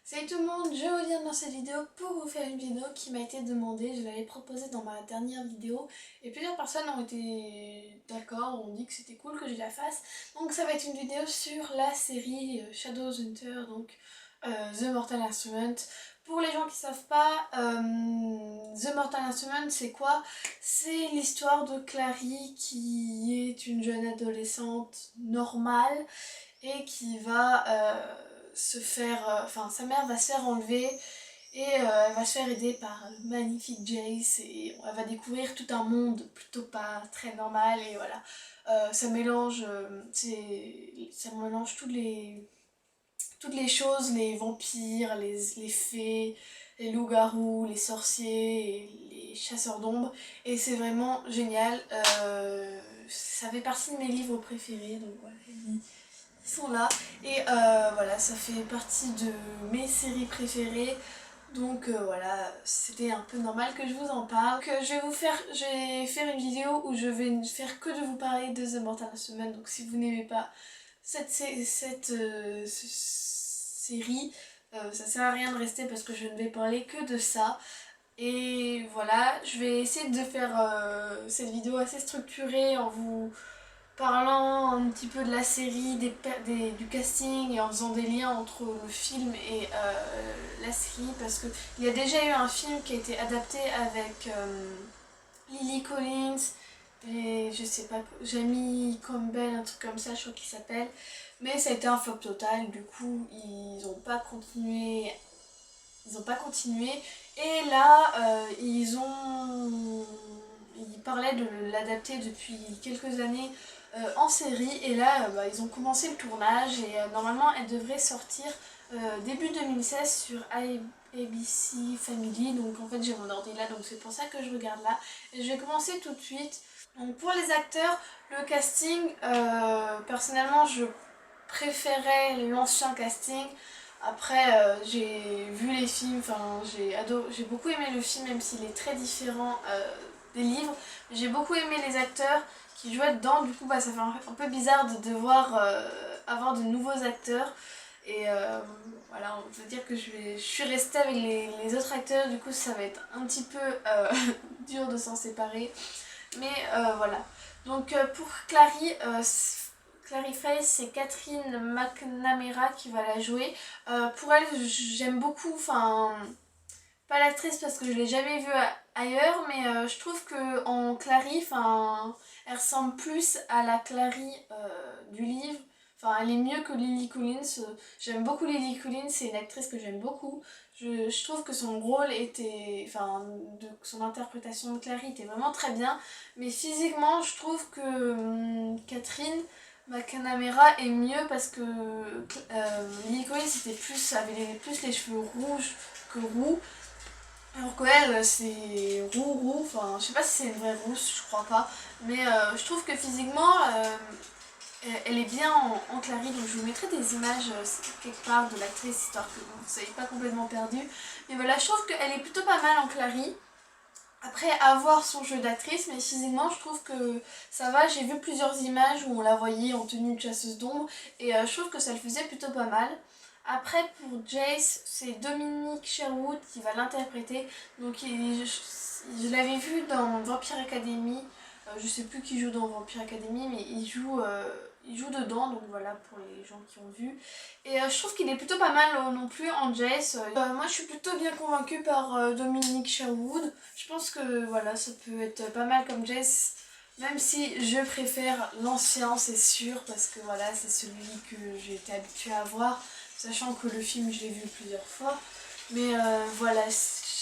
Salut tout le monde, je reviens dans cette vidéo pour vous faire une vidéo qui m'a été demandée. Je l'avais proposée dans ma dernière vidéo et plusieurs personnes ont été d'accord, ont dit que c'était cool que je la fasse. Donc ça va être une vidéo sur la série Shadowhunter, donc The Mortal Instrument. Pour les gens qui savent pas, The Mortal Instrument c'est quoi? C'est l'histoire de Clary qui est une jeune adolescente normale et qui va se faire, enfin sa mère va se faire enlever et elle va se faire aider par le magnifique Jace et elle va découvrir tout un monde plutôt pas très normal et voilà. Ça mélange, ça mélange toutes les choses, les vampires, les fées, les loups-garous, les sorciers, et les chasseurs d'ombre et c'est vraiment génial. Ça fait partie de mes livres préférés donc voilà, ils sont là et voilà, ça fait partie de mes séries préférées donc voilà, c'était un peu normal que je vous en parle. Donc, je vais faire une vidéo où je vais faire que de vous parler de The Mortal Instruments, donc si vous n'aimez pas cette série, ça sert à rien de rester parce que je ne vais parler que de ça. Et voilà, je vais essayer de faire cette vidéo assez structurée en vous parlant un petit peu de la série, du casting et en faisant des liens entre le film et la série parce qu'il y a déjà eu un film qui a été adapté avec Lily Collins et je sais pas, Jamie Campbell, un truc comme ça je crois qu'il s'appelle, mais ça a été un flop total, du coup ils ont pas continué. Et là ils parlaient de l'adapter depuis quelques années en série et là ils ont commencé le tournage et normalement elle devrait sortir début 2016 sur ABC Family, donc en fait j'ai mon ordi là donc c'est pour ça que je regarde là et je vais commencer tout de suite. Donc pour les acteurs, le casting, personnellement je préférais l'ancien casting. Après j'ai vu les films, enfin j'ai beaucoup aimé le film même s'il est très différent des livres. J'ai beaucoup aimé les acteurs qui jouaient dedans, du coup bah, ça fait un peu bizarre de devoir avoir de nouveaux acteurs. Et voilà, on peut dire que je suis restée avec les autres acteurs, du coup ça va être un petit peu dur de s'en séparer. Mais voilà. Donc pour Clary, Clary Face, c'est Catherine McNamara qui va la jouer. Pour elle, j'aime beaucoup, enfin, pas l'actrice parce que je l'ai jamais vue ailleurs, mais je trouve que en Clary, enfin, elle ressemble plus à la Clary du livre. Enfin, elle est mieux que Lily Collins. J'aime beaucoup Lily Collins, c'est une actrice que j'aime beaucoup. Je trouve que son rôle était, enfin, son interprétation de Clary était vraiment très bien. Mais physiquement, je trouve que Catherine McNamara est mieux parce que Lily Collins avait plus les cheveux rouges que roux. Alors qu'elle, c'est roux, enfin, je sais pas si c'est une vraie rousse, je crois pas. Mais je trouve que physiquement, elle est bien en Clary, donc je vous mettrai des images quelque part de l'actrice, histoire que vous ne soyez pas complètement perdu. Mais voilà, je trouve qu'elle est plutôt pas mal en Clary. Après, avoir son jeu d'actrice, mais physiquement, je trouve que ça va. J'ai vu plusieurs images où on la voyait en tenue de chasseuse d'ombre, et je trouve que ça le faisait plutôt pas mal. Après, pour Jace, c'est Dominic Sherwood qui va l'interpréter. Donc, je l'avais vu dans Vampire Academy. Je sais plus qui joue dans Vampire Academy, mais il joue dedans, donc voilà pour les gens qui ont vu. Et je trouve qu'il est plutôt pas mal non plus en Jace. Moi je suis plutôt bien convaincue par Dominic Sherwood. Je pense que voilà, ça peut être pas mal comme Jace. Même si je préfère l'ancien, c'est sûr, parce que voilà, c'est celui que j'ai été habituée à voir, sachant que le film je l'ai vu plusieurs fois. Mais voilà,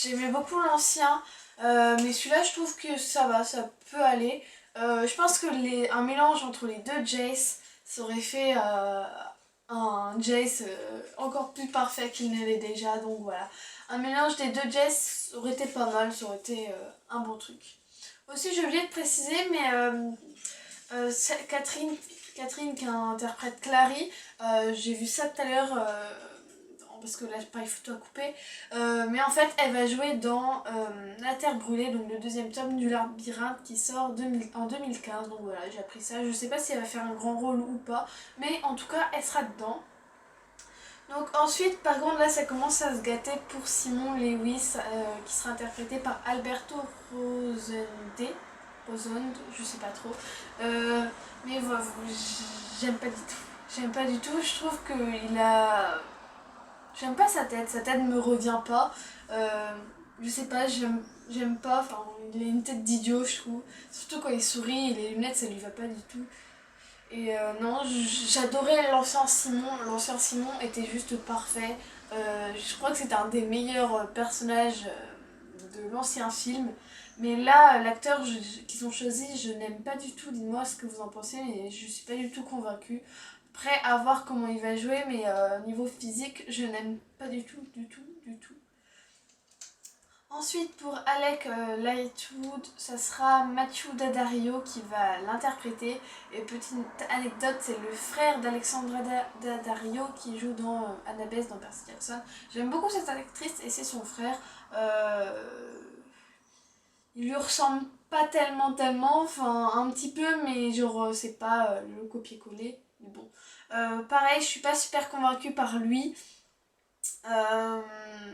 j'aimais beaucoup l'ancien, mais celui-là je trouve que ça va, ça peut aller. Je pense que un mélange entre les deux Jace, ça aurait fait un Jace encore plus parfait qu'il ne l'est déjà, donc voilà. Un mélange des deux Jace aurait été pas mal, ça aurait été un bon truc. Aussi, j'ai oublié de préciser, mais Catherine qui interprète Clary, j'ai vu ça tout à l'heure, parce que là, pas il faut tout couper, mais en fait, elle va jouer dans La Terre Brûlée, donc le deuxième tome du Labyrinthe qui sort en 2015, donc voilà, j'ai appris ça. Je sais pas si elle va faire un grand rôle ou pas, mais en tout cas, elle sera dedans. Donc ensuite, par contre, là, ça commence à se gâter pour Simon Lewis, qui sera interprété par Alberto Rosende, je sais pas trop. Mais voilà, j'aime pas du tout. J'aime pas du tout, je trouve qu'il a... J'aime pas sa tête me revient pas. Je sais pas, j'aime pas, enfin, il a une tête d'idiot, je trouve. Surtout quand il sourit, les lunettes, ça lui va pas du tout. Et non, j'adorais l'ancien Simon était juste parfait. Je crois que c'était un des meilleurs personnages de l'ancien film. Mais là, l'acteur qu'ils ont choisi, je n'aime pas du tout. Dites-moi ce que vous en pensez, mais je suis pas du tout convaincue. Après, à voir comment il va jouer, mais niveau physique, je n'aime pas du tout, du tout, du tout. Ensuite, pour Alec Lightwood, ça sera Matthew Daddario qui va l'interpréter. Et petite anecdote, c'est le frère d'Alexandra Daddario qui joue dans Annabeth dans Percy Jackson. J'aime beaucoup cette actrice et c'est son frère. Il lui ressemble pas tellement, enfin un petit peu, mais genre c'est pas le copier-coller. Mais bon, pareil, je suis pas super convaincue par lui.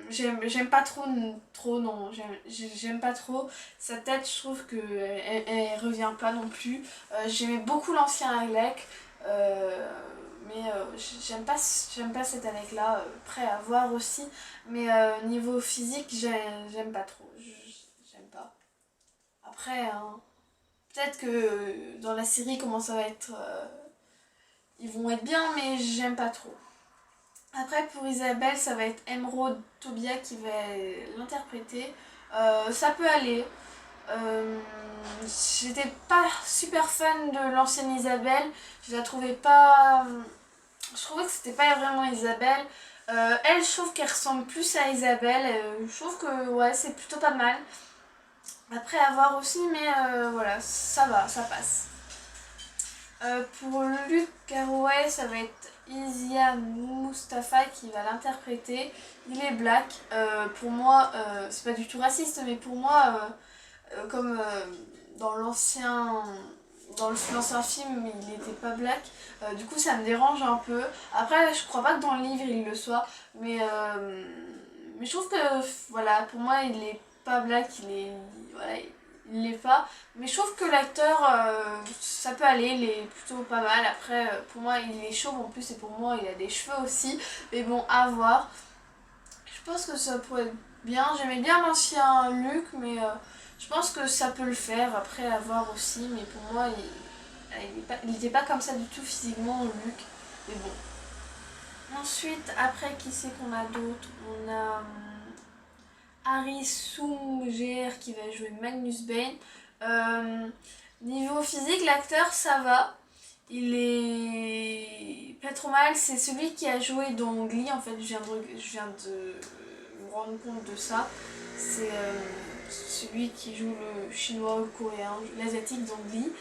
J'aime pas trop non, j'aime pas trop sa tête, je trouve que elle revient pas non plus. J'aimais beaucoup l'ancien Alec, mais j'aime pas cet Alec là, prêt à voir aussi, mais niveau physique j'aime pas trop, j'aime pas. Après hein, peut-être que dans la série comment ça va être, ils vont être bien, mais j'aime pas trop. Après, pour Isabelle, ça va être Emeraude Tobia qui va l'interpréter. Ça peut aller. J'étais pas super fan de l'ancienne Isabelle. Je la trouvais pas. Je trouvais que c'était pas vraiment Isabelle. Elle, je trouve qu'elle ressemble plus à Isabelle. Je trouve que ouais, c'est plutôt pas mal. Après, à voir aussi, mais voilà, ça va, ça passe. Pour Luke Carraway, ça va être Isia Mustafa qui va l'interpréter. Il est black. Pour moi, c'est pas du tout raciste, mais pour moi, comme dans l'ancien film, il n'était pas black. Du coup, ça me dérange un peu. Après, je crois pas que dans le livre il le soit, mais je trouve que voilà, pour moi, il est pas black. Voilà, il l'est pas. Mais je trouve que l'acteur, ça peut aller, il est plutôt pas mal. Après, pour moi, il est chauve en plus, et pour moi, il a des cheveux aussi. Mais bon, à voir. Je pense que ça pourrait être bien. J'aimais bien l'ancien Luc, mais je pense que ça peut le faire. Après, à voir aussi. Mais pour moi, il n'était pas comme ça du tout physiquement, Luc. Mais bon. Ensuite, après, qui c'est qu'on a d'autres? On a Harry Sumger qui va jouer Magnus Bane. Niveau physique, l'acteur, ça va. Il est pas trop mal. C'est celui qui a joué dans Glee. En fait, je viens de me rendre compte de ça. C'est celui qui joue le chinois ou le coréen, l'asiatique dans Glee.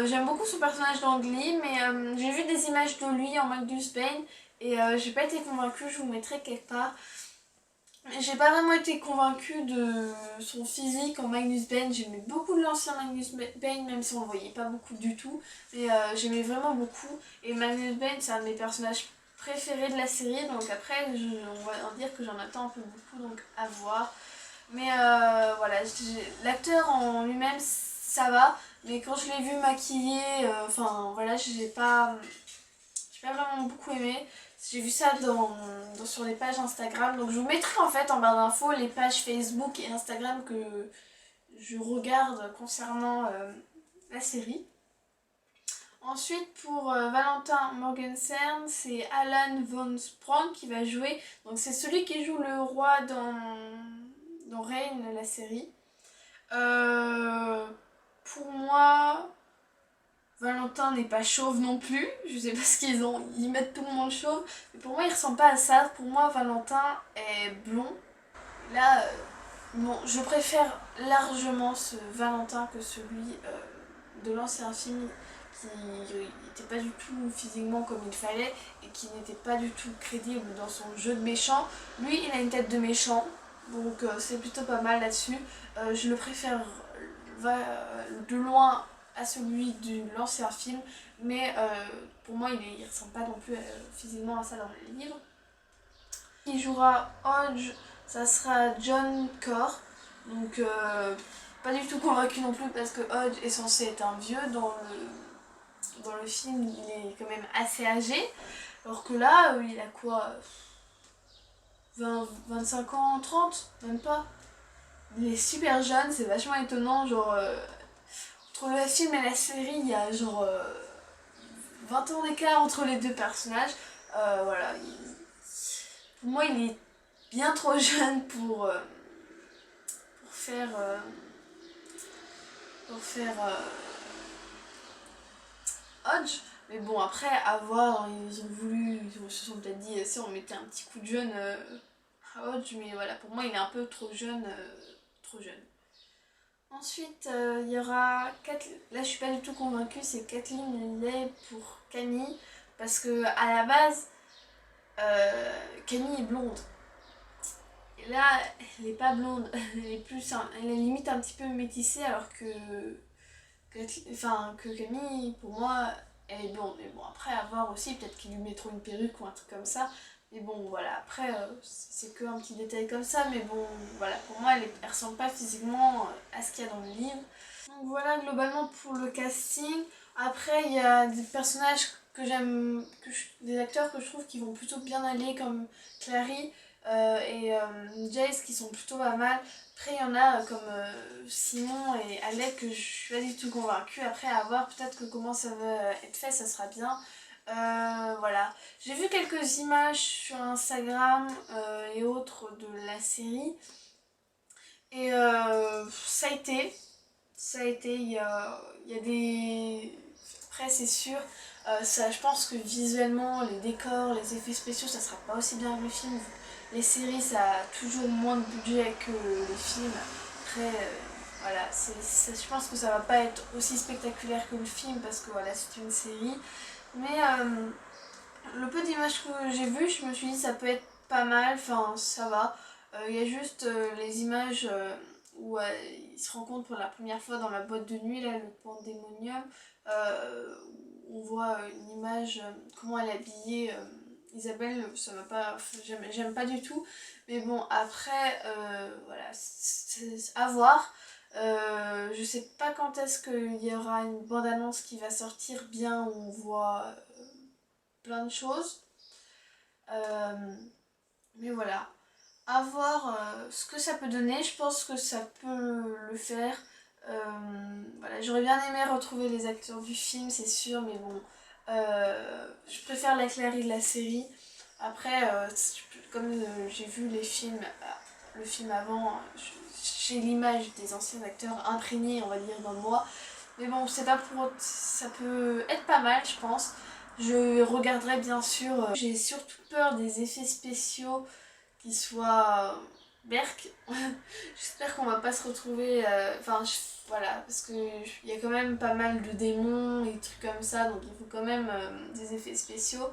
J'aime beaucoup son personnage dans Glee, mais j'ai vu des images de lui en Magnus Bane et j'ai pas été convaincue. Je vous mettrai quelque part. J'ai pas vraiment été convaincue de son physique en Magnus Bane. J'aimais beaucoup l'ancien Magnus Bane, même si on le voyait pas beaucoup du tout. Mais j'aimais vraiment beaucoup. Et Magnus Bane, c'est un de mes personnages préférés de la série. Donc après, on va en dire que j'en attends un peu beaucoup, donc à voir. Mais voilà, l'acteur en lui-même, ça va. Mais quand je l'ai vu maquillé, enfin voilà, j'ai pas vraiment beaucoup aimé. J'ai vu ça sur les pages Instagram. Donc je vous mettrai en fait en barre d'infos les pages Facebook et Instagram que je regarde concernant la série. Ensuite pour Valentin Morgenstern, c'est Alan von Sprong qui va jouer. Donc c'est celui qui joue le roi dans Reign, la série. Pour moi, Valentin n'est pas chauve non plus. Je sais pas ce ils mettent tout le monde chauve. Mais pour moi, il ressemble pas à ça. Pour moi, Valentin est blond. Là, bon, je préfère largement ce Valentin que celui de l'ancien film qui n'était pas du tout physiquement comme il fallait et qui n'était pas du tout crédible dans son jeu de méchant. Lui, il a une tête de méchant, donc c'est plutôt pas mal là-dessus. Je le préfère de loin à celui de l'ancien film, mais pour moi il ressemble pas non plus physiquement à ça dans le livre. Qui jouera Hodge, ça sera John Corr. Donc pas du tout convaincu non plus parce que Hodge est censé être un vieux. Dans le film, il est quand même assez âgé. Alors que là, il a quoi, 25 ans, 30, même pas. Il est super jeune, c'est vachement étonnant. Genre, entre le film et la série, il y a genre 20 ans d'écart entre les deux personnages. Voilà, pour moi, il est bien trop jeune pour faire. Hodge. Mais bon, après, à voir, ils ont voulu. Ils se sont peut-être dit, si on mettait un petit coup de jeune à Hodge, mais voilà, pour moi, il est un peu trop jeune. Trop jeune. Ensuite, il y aura. Là, je suis pas du tout convaincue, c'est Kathleen Lay pour Camille. Parce que à la base, Camille est blonde. Et là, elle est pas blonde, elle est plus, elle est limite un petit peu métissée alors que Camille, pour moi, elle est blonde. Mais bon, après, à voir aussi, peut-être qu'ils lui mettront une perruque ou un truc comme ça. Mais bon, voilà, après, c'est que un petit détail comme ça. Mais bon, voilà, pour moi, elle ressemble pas physiquement à ce qu'il y a dans le livre. Donc voilà, globalement, pour le casting. Après, il y a des personnages que j'aime, des acteurs que je trouve qui vont plutôt bien aller, comme Clary et Jace, qui sont plutôt pas mal. Après, il y en a comme Simon et Alec que je suis pas du tout convaincue. Après, à voir peut-être que comment ça va être fait, ça sera bien. Voilà. J'ai vu quelques images sur Instagram et autres de la série. Et ça a été. Il y a des. Après, c'est sûr. Je pense que visuellement, les décors, les effets spéciaux, ça sera pas aussi bien que le film. Les séries, ça a toujours moins de budget que les films. Après, voilà, je pense que ça va pas être aussi spectaculaire que le film parce que voilà, c'est une série. Mais le peu d'images que j'ai vues, je me suis dit ça peut être pas mal, enfin ça va. Il y a juste les images où ils se rencontrent pour la première fois dans la boîte de nuit, là, le Pandémonium. On voit une image, comment elle est habillée. Isabelle, ça m'a pas. J'aime pas du tout. Mais bon, après, voilà, c'est à voir. Je sais pas quand est-ce qu'il y aura une bande-annonce qui va sortir bien où on voit plein de choses. Mais voilà, à voir ce que ça peut donner. Je pense que ça peut le faire. Voilà, j'aurais bien aimé retrouver les acteurs du film, c'est sûr, mais bon, je préfère la Clary de la série. Après, comme j'ai vu le film avant, j'ai l'image des anciens acteurs imprégnés, on va dire, dans moi. Mais bon, c'est pas pour. Ça peut être pas mal, je pense. Je regarderai bien sûr. J'ai surtout peur des effets spéciaux qui soient berk. J'espère qu'on va pas se retrouver. Voilà, parce que il y a quand même pas mal de démons et trucs comme ça, donc il faut quand même des effets spéciaux.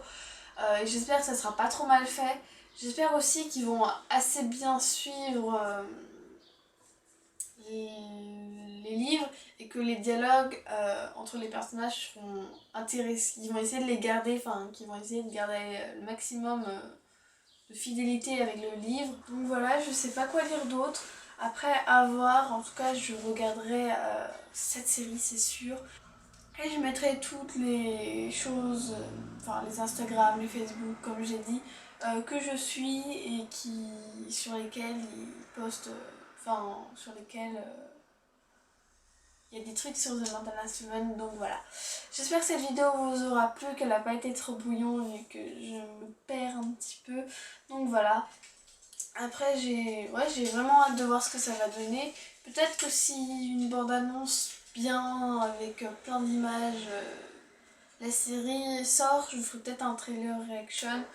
Et j'espère que ça sera pas trop mal fait. J'espère aussi qu'ils vont assez bien suivre les livres et que les dialogues entre les personnages seront intéressants. Ils vont essayer de les garder, enfin, qu'ils vont essayer de garder le maximum de fidélité avec le livre. Donc voilà, je sais pas quoi dire d'autre. Après, à voir, en tout cas, je regarderai cette série, c'est sûr. Et je mettrai toutes les choses, enfin les Instagram, les Facebook, comme j'ai dit, que je suis et sur lesquels ils postent, sur lesquels il y a des trucs sur The Maintenance Woman, donc voilà. J'espère que cette vidéo vous aura plu, qu'elle n'a pas été trop bouillon et que je me perds un petit peu. Donc voilà. Après, j'ai vraiment hâte de voir ce que ça va donner. Peut-être que si une bande-annonce bien, avec plein d'images, la série sort, je vous ferai peut-être un trailer reaction.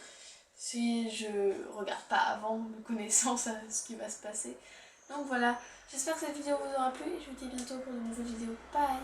Si je regarde pas avant, me connaissant ce qui va se passer. Donc voilà, j'espère que cette vidéo vous aura plu et je vous dis à bientôt pour de nouvelles vidéos. Bye!